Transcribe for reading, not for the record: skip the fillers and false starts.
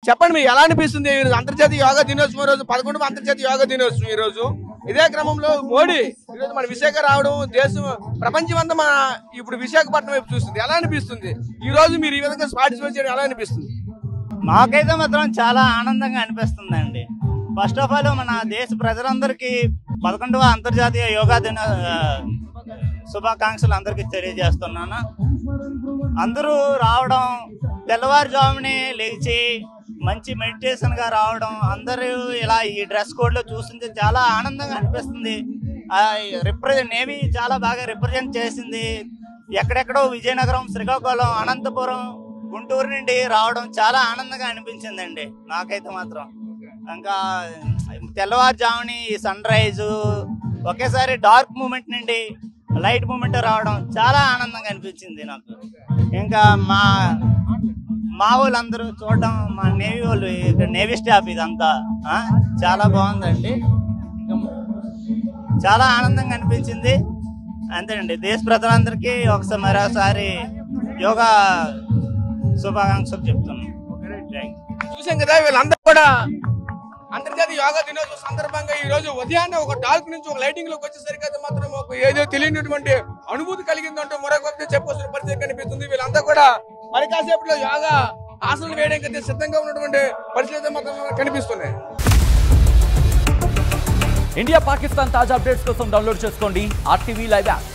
చెప్పండి మీకు ఎలా అనిపిస్తుంది? అంతర్జాతీయ యోగా దినోత్సవం రోజు 11వ అంతర్జాతీయ యోగా దినోత్సవం ఈ రోజు. ఇదే క్రమంలో మోడీ ఈరోజు మన విశాఖ రావడం, దేశం ప్రపంచం అంతా మన ఇప్పుడు విశాఖపట్నం వైపు చూస్తుంది. ఎలా అనిపిస్తుంది ఈ రోజు మీరు ఈ విధంగా పార్టిసిపేట్ చేయడం ఎలా అనిపిస్తుంది? మాకైతే మాత్రం చాలా ఆనందంగా అనిపిస్తుందండి. ఫస్ట్ ఆఫ్ ఆల్ మన దేశ ప్రజలందరికీ 11వ అంతర్జాతీయ యోగా దిన శుభాకాంక్షలు అందరికీ తెలియజేస్తున్నాను. అందరూ రావడం, తెల్లవారుజామునే లేచి మంచి మెడిటేషన్ గా రావడం, అందరూ ఇలా ఈ డ్రెస్ కోడ్ లో చూస్తుంటే చాలా ఆనందంగా అనిపిస్తుంది. నేవీ చాలా బాగా రిప్రజెంట్ చేసింది. ఎక్కడెక్కడో విజయనగరం, శ్రీకాకుళం, అనంతపురం, గుంటూరు నుండి రావడం చాలా ఆనందంగా అనిపించిందండి నాకైతే మాత్రం. ఇంకా తెల్లవారుజాముని సన్ రైజు, ఒకేసారి డార్క్ మూమెంట్ నుండి లైట్ మూమెంట్ రావడం చాలా ఆనందంగా అనిపించింది నాకు. ఇంకా మా వాళ్ళందరూ చూడడం, మా నేవీ వాళ్ళు, నేవీ స్టాఫ్ ఇదంతా చాలా బాగుందండి. చాలా ఆనందంగా అనిపించింది. అంతేనండి. దేశ ప్రజలందరికీ మరోసారి యోగా శుభాకాంక్షలు చెప్తున్నాను. చూసాం కదా, వీళ్ళందరూ కూడా అంతర్జాతీయ యోగా దినోత్సవం సందర్భంగా ఈ రోజు ఉదయాన్నే ఒక డార్క్ నుంచి ఒక లైటింగ్ లోకి వచ్చేసరికి అయితే మాత్రం ఒక ఏదో తెలియనటువంటి అనుభూతి కలిగిందంటూ మరొక చెప్పాల్సిన పరిస్థితి కనిపిస్తుంది. వీళ్ళంతా కూడా మరి కాసేపట్లో యోగా ఆసనాలు వేయడానికి సిద్ధంగా ఉన్నటువంటి పరిస్థితి మాత్రం కనిపిస్తున్నాయి. ఇండియా పాకిస్తాన్ తాజా అప్డేట్స్ కోసం డౌన్లోడ్ చేసుకోండి RTV లైవ్ యాప్.